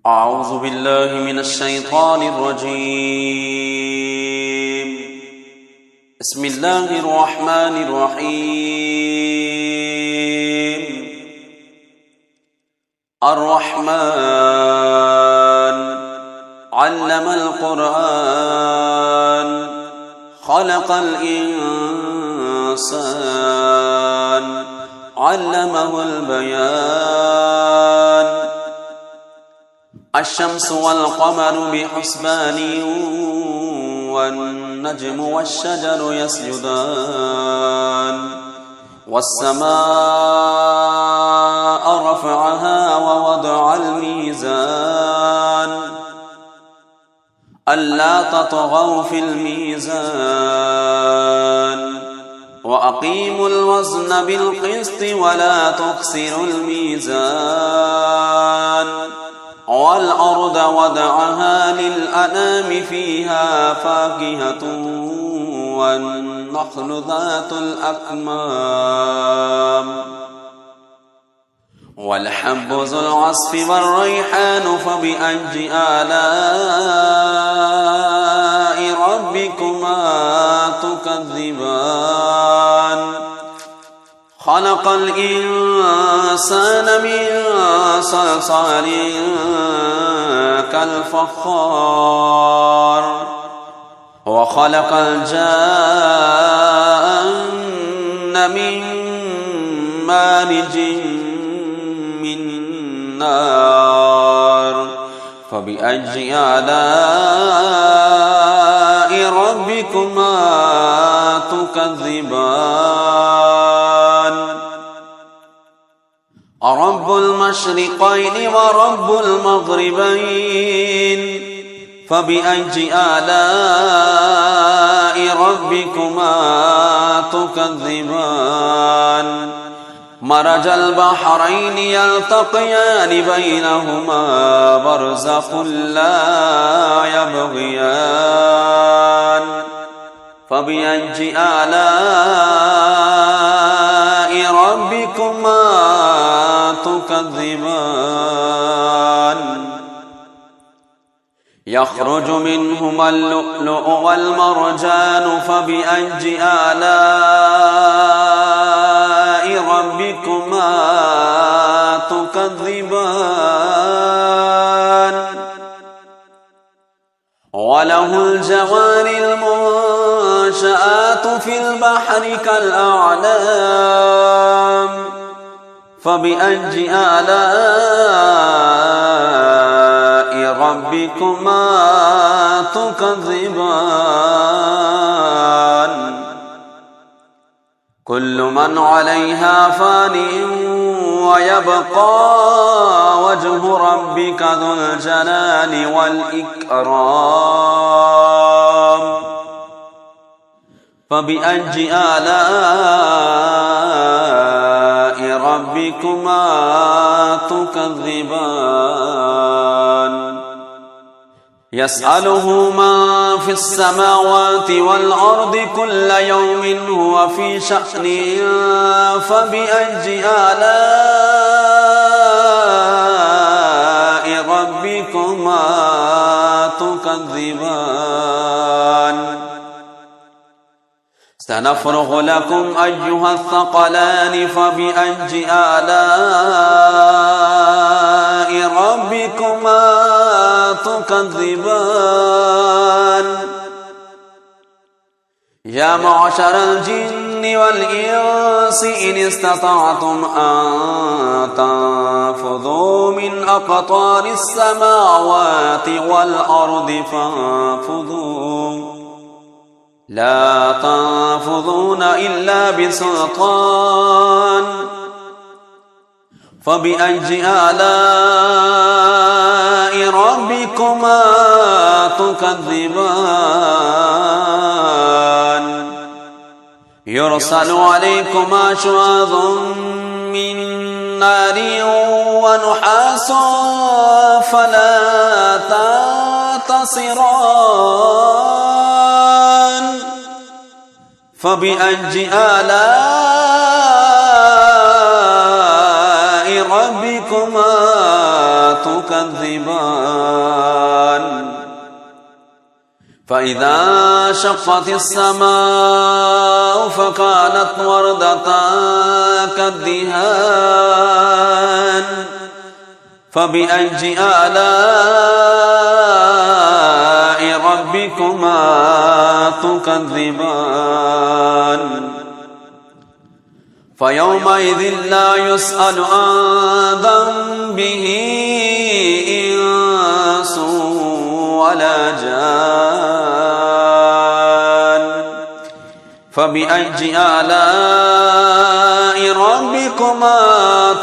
أعوذ بالله من الشيطان الرجيم. بسم الله الرحمن الرحيم. الرحمن علم القرآن خلق الإنسان علمه البيان. الشمس والقمر بحسبان والنجم والشجر يسجدان. والسماء رفعها ووضع الميزان ألا تطغوا في الميزان وأقيموا الوزن بالقسط ولا تخسروا الميزان. والأرض وضعها للأنام فيها فاكهة والنخل ذات الأكمام والحب ذو العصف والريحان فبأي آلاء ربكما تكذبان. خلق الإنسان من صلصال كالفخار وخلق الجان من مارج من نار فبأي آلاء ربكما تكذبان. رب المشرقين ورب المغربين فبأي آلاء ربكما تكذبان. مرج البحرين يلتقيان بينهما برزخ لا يبغيان فبأي آلاء ربكما تكذبان. يخرج منهما اللؤلؤ والمرجان فبأي آلاء ربكما تكذبان. وله الجوار المنشآت في البحر كالأعلام فبأي آلاء ربكما تكذبان. كل من عليها فان ويبقى وجه ربك ذو الجلال والإكرام فبأي آلاء ربكما تكذبان. يسأله من في السماوات والأرض كل يوم هو في شأن فبأي آلاء ربكما تكذبان. سنفرغ لكم أيها الثقلان فبأي آلاء ربكما تكذبان. يا معشر الجن والإنس إن استطعتم أن تنفذوا من أقطار السماوات والأرض فانفذوا لا تنفذون إلا بسلطان فبأي آلاء ربكما تكذبان. يرسل عليكما شواظ من نار ونحاس فلا تنتصران فبأي آلاء ربكما تكذبان فإذا شقت السماء فكانت وردة كالدهان فبأي آلاء ربكما تكذبان فيومئذ لا يسأل عن ذنبه إنس ولا جان فبأي آلاء ربكما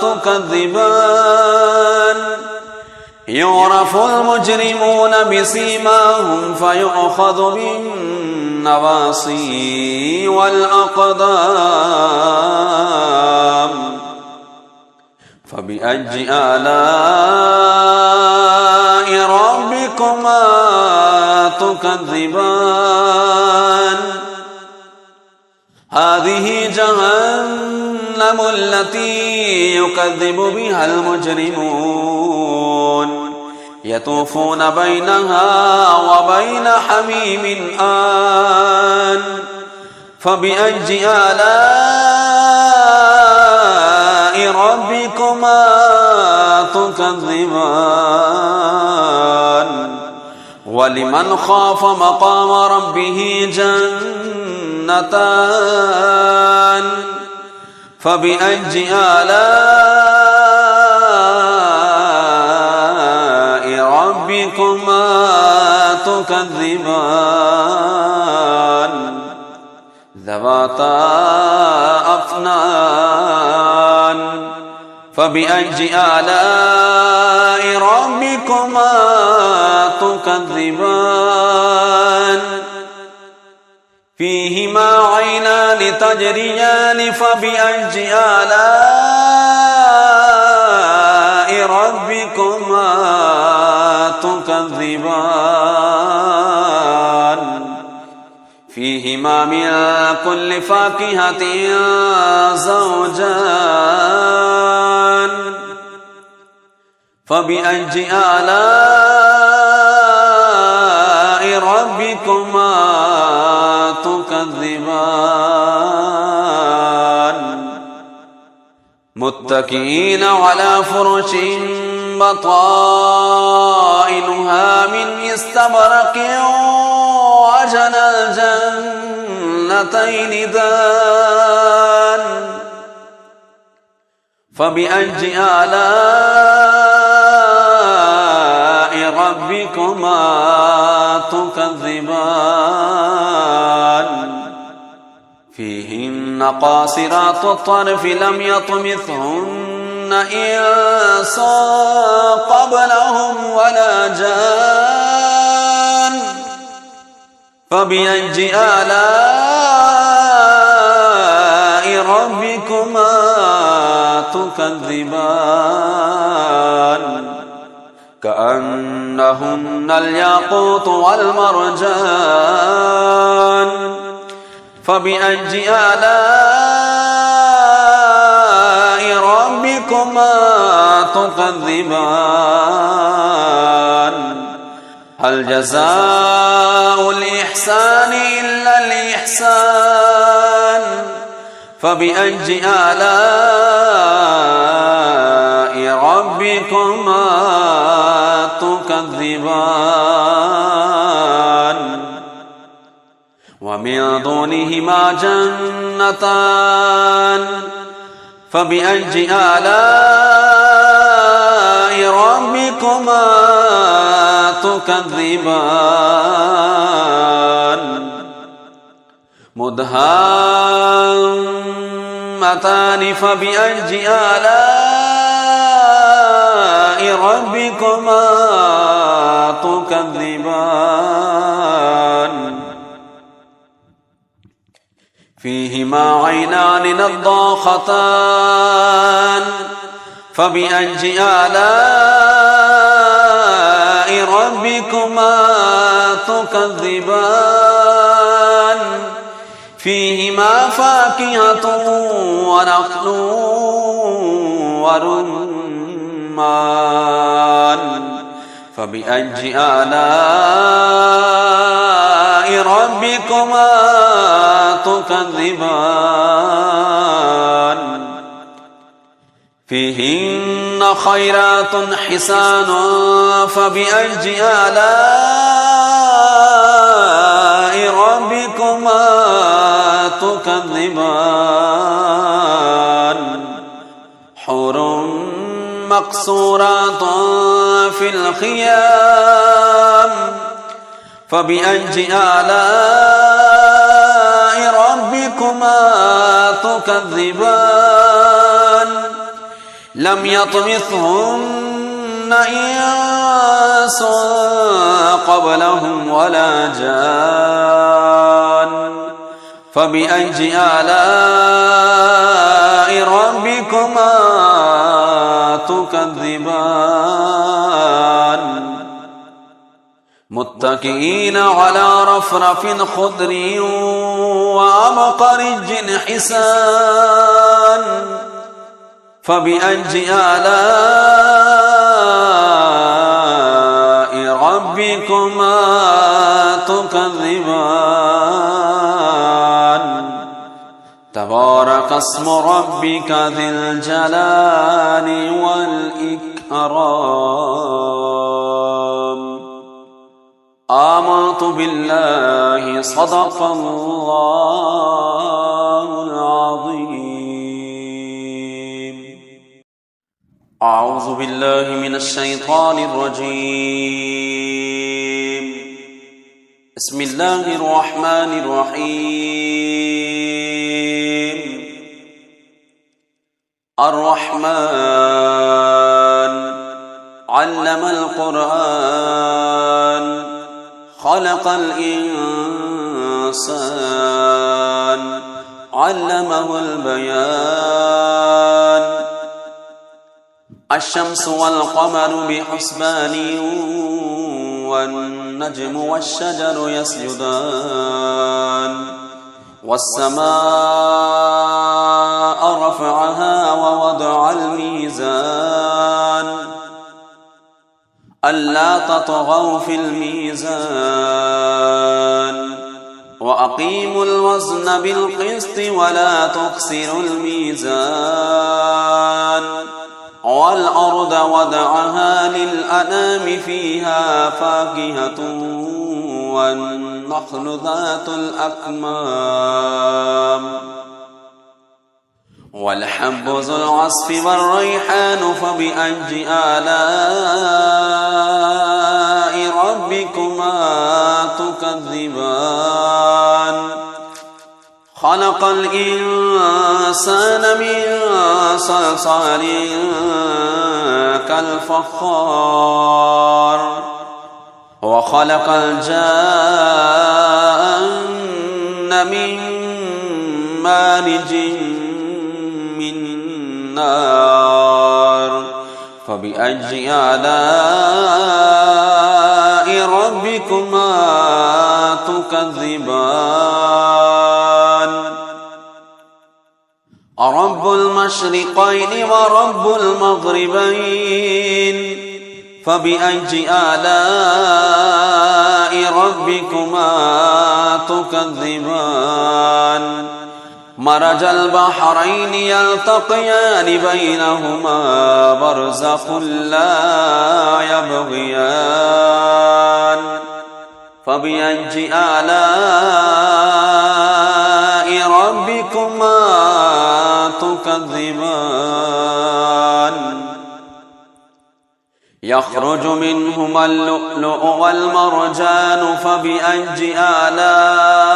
تكذبان يعرف المجرمون بسيماهم فيؤخذ بالنواصي والأقدام فبأي آلاء ربكما تكذبان هذه جهنم التي يكذب بها المجرمون يطوفون بينها وبين حميم آن فبأي آلاء ربكما تكذبان ولمن خاف مقام ربه جنتان فبأي آلاء ربكما تكذبان ذواتا أفنان فبأي آلاء ربكما تكذبان فيهما عينان تجريان فبأي آلاء ربكما تكذبان فيهما من كل فاكهة زوجان فبأي آلاء ربكما تكذبان متكئين على فرش بطائنها من استبرق وجنى الجنتين دان فبأي آلاء ربكما تكذبان فيهن قاصرات الطرف لم يطمثهن إنس قبلهم ولا جان فبأي آلاء ربكما تكذبان كأنهن الياقوت والمرجان فبأي آلاء ربكما تكذبان هل جزاء الإحسان إلا الإحسان فبأي آلاء ربكما تكذبان ومن دونهما جنتان فبأي آلاء ربكما تكذبان مدهامتان فبأي آلاء ربكما تكذبان فيهما عينان نضاختان فبأي آلاء ربكما تكذبان فيهما فاكهة ونخل ورمان فبأي آلاء ربكما تكذبان فيهن خيرات حسان فبأي آلاء ربكما تكذبان حور مقصورات في الخيام فبأي آلاء ربكما تكذبان لم يطمثهن إنس قبلهم ولا جان فبأي آلاء ربكما تكذبان متكئين على رفرف خضر وعبقري حسان فبأي آلاء ربكما تكذبان تبارك اسم ربك ذي الجلال والإكرام آمنت بالله صدق الله العظيم أعوذ بالله من الشيطان الرجيم بسم الله الرحمن الرحيم الرحمن علم القرآن خلق الإنسان علمه البيان الشمس والقمر بحسبان والنجم والشجر يسجدان والسماء رفعها ووضع الميزان ألا تطغوا في الميزان وأقيموا الوزن بالقسط ولا تخسروا الميزان والأرض وضعها للأنام فيها فاكهة والنخل ذات الأكمام والحب ذو العصف والريحان فبأي آلاء ربكما تكذبان خلق الإنسان من صلصال كالفخار وخلق الجان من مارج من نار فبأي آلاء ربكما تكذبان رب المشرقين ورب المغربين فبأي آلاء ربكما تكذبان مرج البحرين يلتقيان بينهما برزخ لا يبغيان فبأي آلاء ربكما تكذبان يخرج منهما اللؤلؤ والمرجان فبأي آلاء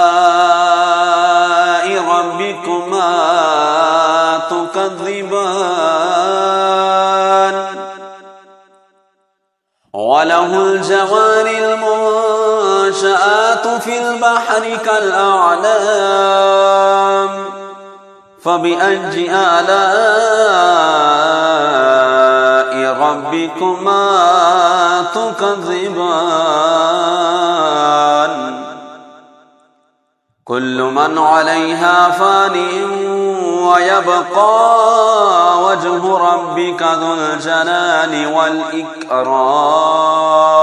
ربكما تكذبان وله الجوار المنشآت في البحر كالأعلام فبأي آلاء ربكما تكذبان كل من عليها فان ويبقى وجه ربك ذو الجلال والإكرام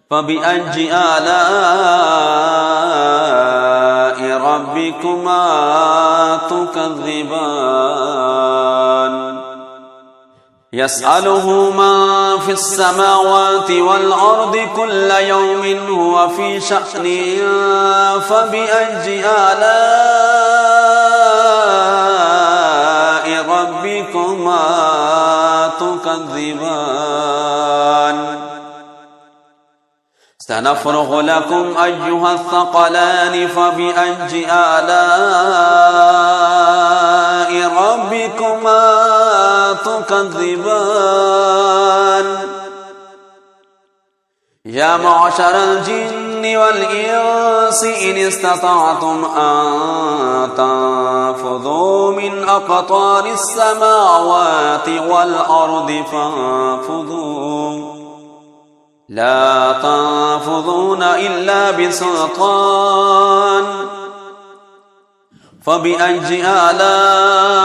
فبأي آلاء ربكما تكذبان يسأله من في السماوات والأرض كل يوم هو في شأن فبأي آلاء ربكما تكذبان سنفرغ لكم أيها الثقلان فبأي آلاء ربكما تكذبان يا معشر الجن والإنس إن استطعتم أن تنفذوا من أقطار السماوات والأرض فانفذوا لا تنفذون إلا بسلطان فبأي آلاء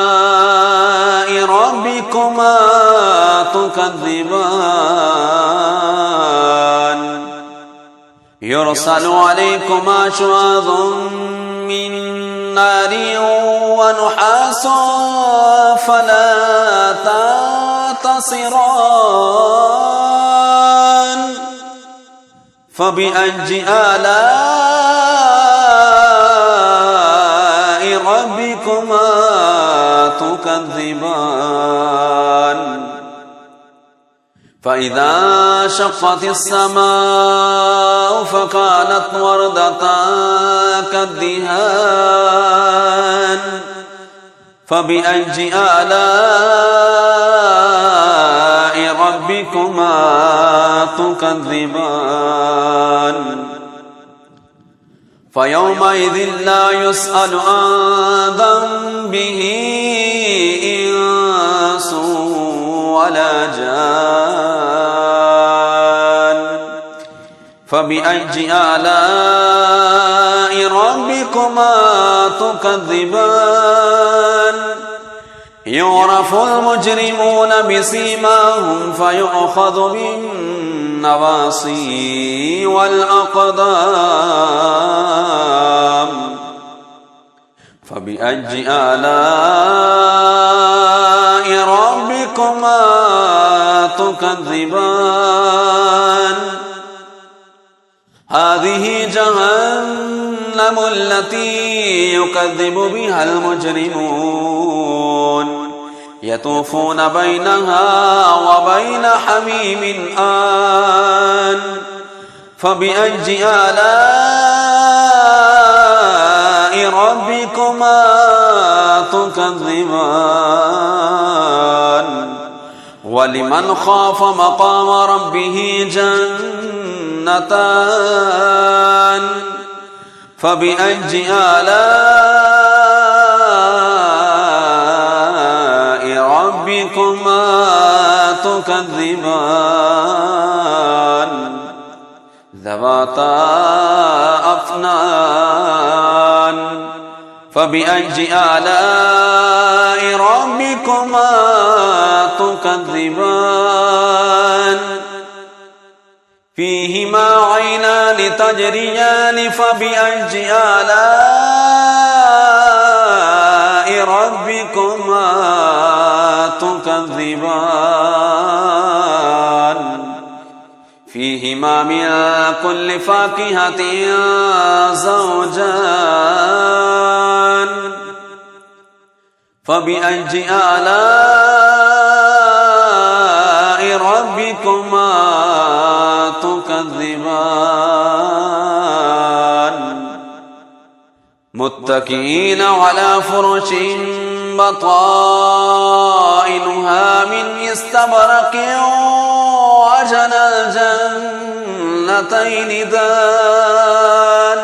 ربكما تكذبان يرسل عليكما شواظ من نار ونحاس فلا تنتصران فبأي آلاء ربكما تكذبان فإذا شقت السماء فكانت وردة كالدهان فبأي آلاء ربكما تكذبان فيومئذ لا يسأل عن ذنبه إنس ولا جان فبأي آلاء ربكما تكذبان يعرف المجرمون بسيماهم فيؤخذ بالنواصي والأقدام فبأي آلاء ربكما تكذبان هذه جهنم التي يكذب بها المجرمون يطوفون بينها وبين حميم آن فبأي آلاء ربكما تكذبان ولمن خاف مقام ربه جنتان فبأي آلاء ربكما تكذبان ذواتا أفنان فبأي آلاء ربكما تكذبان فيهما عينان تجريان فبأي آلاء ربكما تكذبان فيهما من كل فاكهة زوجان فبأي آلاء ربكما تكذبان متكئين على فرش بطائنها من استبرق وجنى الجنتين دان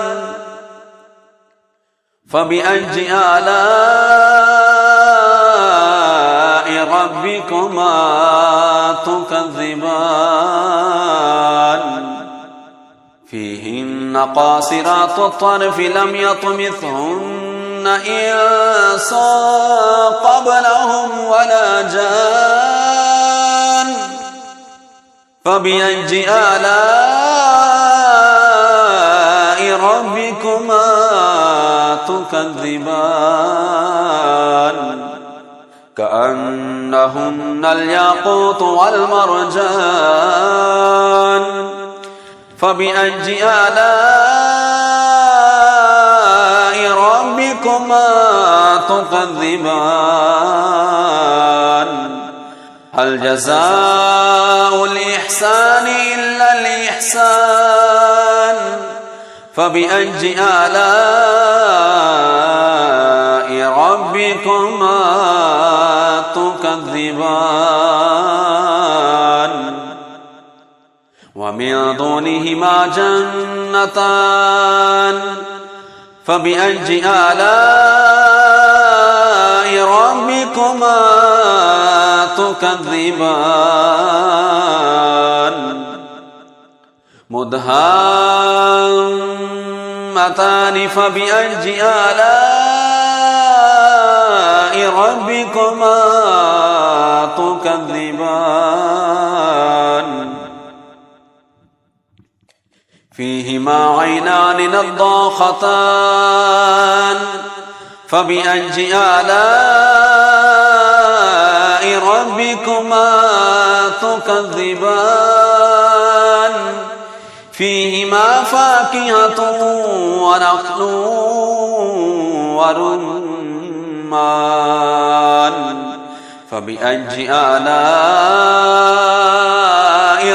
فبأي آلاء ربكما تكذبان فيهن قاصرات الطرف لم يطمثهن إنس قبلهم ولا جان فبأي آلاء تكذبان كأنهن الياقوت والمرجان فبأي آلاء ربكما تكذبان هل جزاء الإحسان إلا الإحسان فبأي آلاء ربكما تكذبان ومن دونهما جنتان فبأي آلاء ربكما تكذبان مدهامتان فبأي آلاء ربكما تكذبان فيهما عينان نضاختان فبأي آلاء ربكما تكذبان فيهما فاكهة ونخل ورمان فبأي آلاء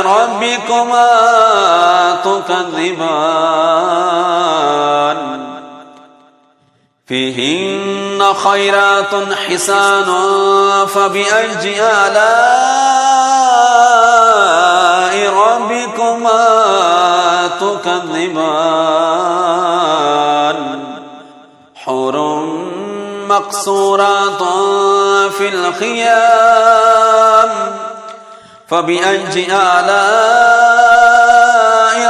ربكما تكذبان فيهن خيرات حسان فبأي آلاء ربكما تكذبان حور مقصورات في الخيام فبأي آلاء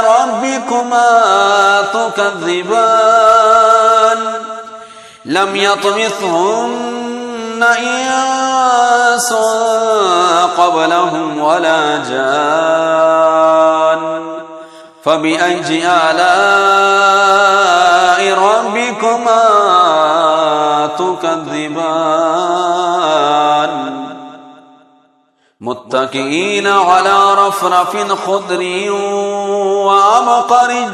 ربكما تكذبان لم يطمثهن إنس قبلهم ولا جان فبأي آلاء ربكما تكذبان متكئين على رفرف خضر وعبقري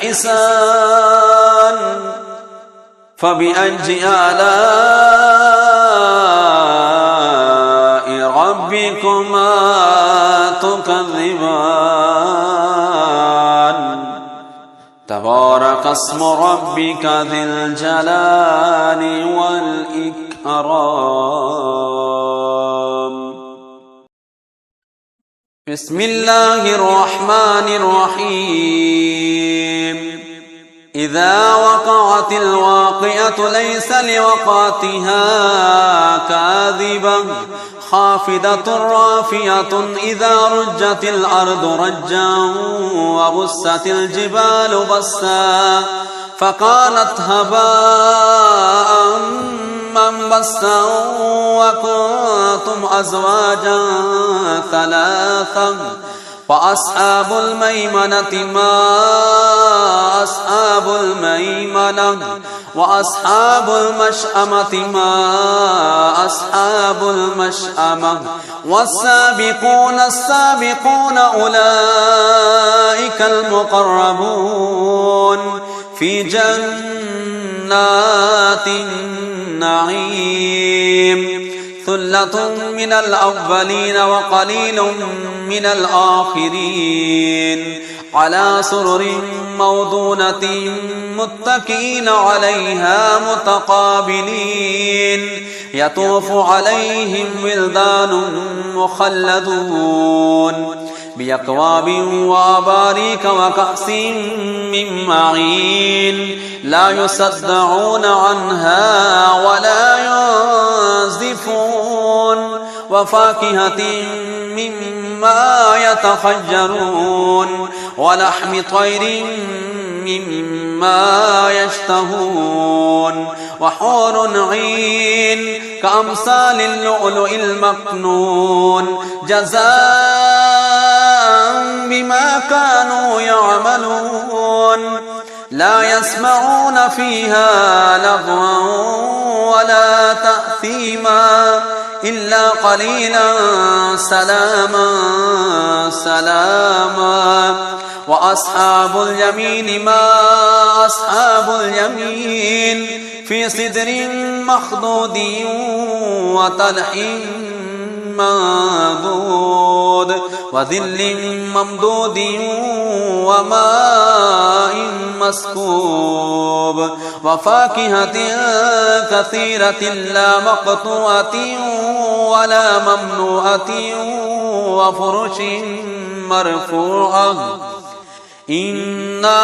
حسان فبأي آلاء ربكما تكذبان تبارك اسم ربك ذي الجلال والإكرام بسم الله الرحمن الرحيم إذا وقعت الواقعة ليس لوقعتها كاذبة خافضة رافعة إذا رجت الأرض رجا وبست الجبال بسا فقالت هباء منبثا وكنتم أزواجا ثلاثا فأصحاب الميمنة ما أصحاب الميمنة وأصحاب المشأمة ما أصحاب المشأمة والسابقون السابقون أولئك المقربون في جنات النعيم ثلة من الأولين وقليل من الآخرين على سرر موضونة متكئين عليها متقابلين يطوف عليهم ولدان مخلدون بأكواب وأباريك وكأس من معين لا يصدعون عنها ولا ينزفون وفاكهة مما يتخيرون ولحم طير مما يشتهون وحور عين كأمثال اللؤلؤ المكنون جزاء بما كانوا يعملون لا يسمعون فيها لغوا ولا تأثيما إلا قليلا سلاما سلاما. وأصحاب اليمين ما أصحاب اليمين في سدر مخضود وطلح منضود وظل ممدود وماء مسكوب وفاكهة كثيرة لا مقطوعة ولا ممنوعة وفرش مرفوعة إنا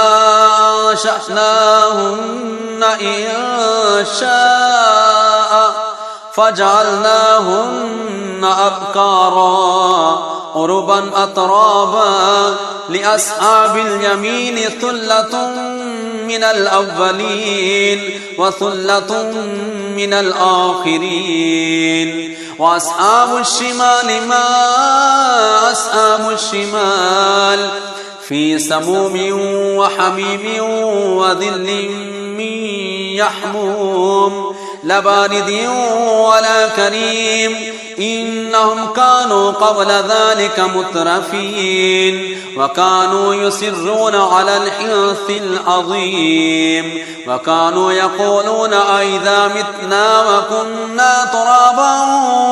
أنشأناهن إنشاء فجعلناهن أبكارا عربا أترابا لأصحاب اليمين ثلة من الأولين وثلة من الآخرين. وأصحاب الشمال ما أصحاب الشمال في سموم وحميم وظل من يحموم لا بارد ولا كريم إنهم كانوا قبل ذلك مترفين وكانوا يصرون على الحنث العظيم وكانوا يقولون أئذا متنا وكنا ترابا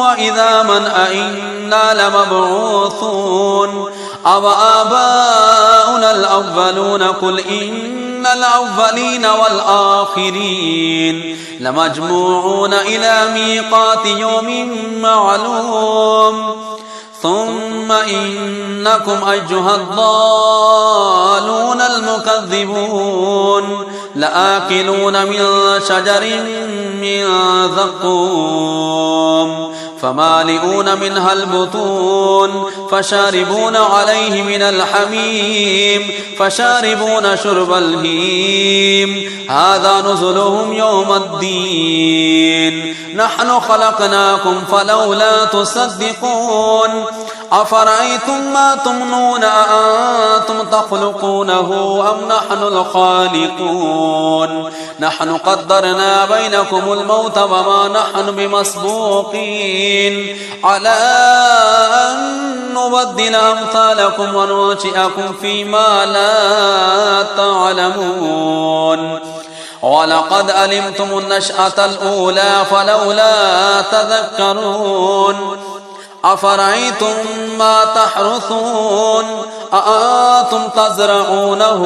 وإذا من أئنا لمبعوثون أو آباؤنا الأولون قل إن الأولين والآخرين لمجموعون إلى ميقات يوم معلوم ثم إنكم أيها الضالون المكذبون لآكلون من شجر من زقوم فمالئون منها البطون فشاربون عليه من الحميم فشاربون شرب الهيم هذا نزلهم يوم الدين نحن خلقناكم فلولا تصدقون أفرأيتم ما تمنون أأنتم تخلقونه أم نحن الخالقون نحن قدرنا بينكم الموت وما نحن بمسبوقين على أن نبدل أمثالكم وننشئكم فيما لا تعلمون ولقد علمتم النشأة الأولى فلولا تذكرون أفرأيتم ما تحرثون أأنتم تزرعونه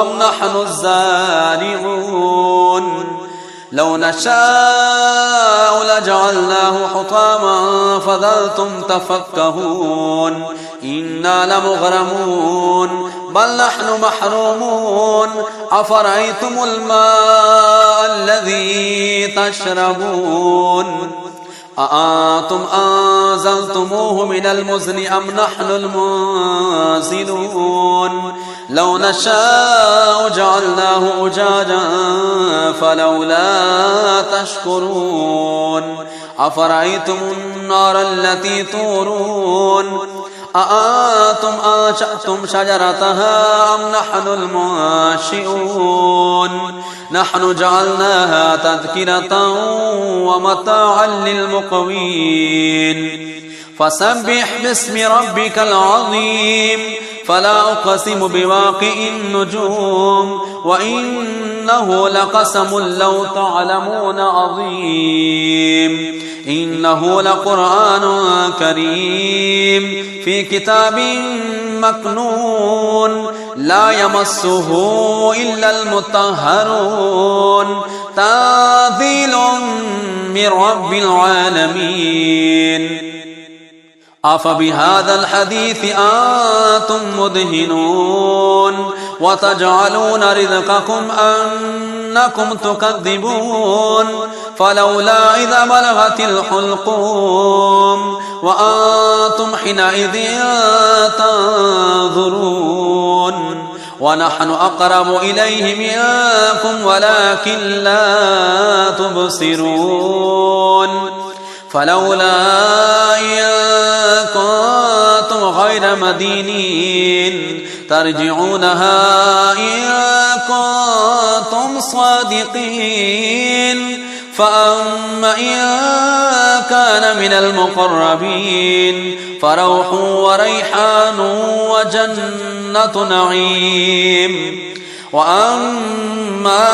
أم نحن الزارعون لو نشاء لجعلناه حطاما فظلتم تفكهون إنا لمغرمون بل نحن محرومون أفرأيتم الماء الذي تشربون أأنتم أنزلتموه من المزن أم نحن المنزلون لو نشاء جعلناه أجاجا فلولا تشكرون أفرأيتم النار التي تورون أأنتم أنشأتم شجرتها أم نحن المنشئون نحن جعلناها تذكرة ومتاعا للمقوين فسبح باسم ربك العظيم فلا أقسم بواقع النجوم وإنه لقسم لو تعلمون عظيم إنه لقرآن كريم في كتاب مكنون لا يمسه إلا المطهرون تنزيل من رب العالمين أفبهذا الحديث أنتم مدهنون وتجعلون رزقكم أنكم تكذبون فلولا إذا بلغت الحلقوم وأنتم حينئذ تنظرون ونحن أقرب إليه منكم ولكن لا تبصرون فلولا إن كنتم غير غير مدينين ترجعونها إن كنتم صادقين. فأما إن كان من المقربين فروح وريحان وجنة نعيم. وأما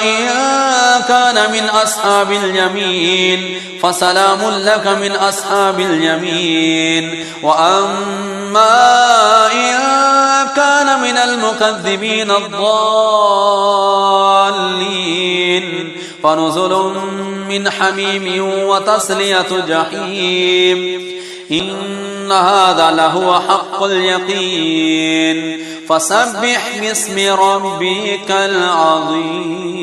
إن كان من أصحاب اليمين فسلام لك من أصحاب اليمين. وأما إن كان من المكذبين الضالين فنزل من حميم وتصلية جحيم. إن هذا لهو حق اليقين. فسبح باسم ربك العظيم.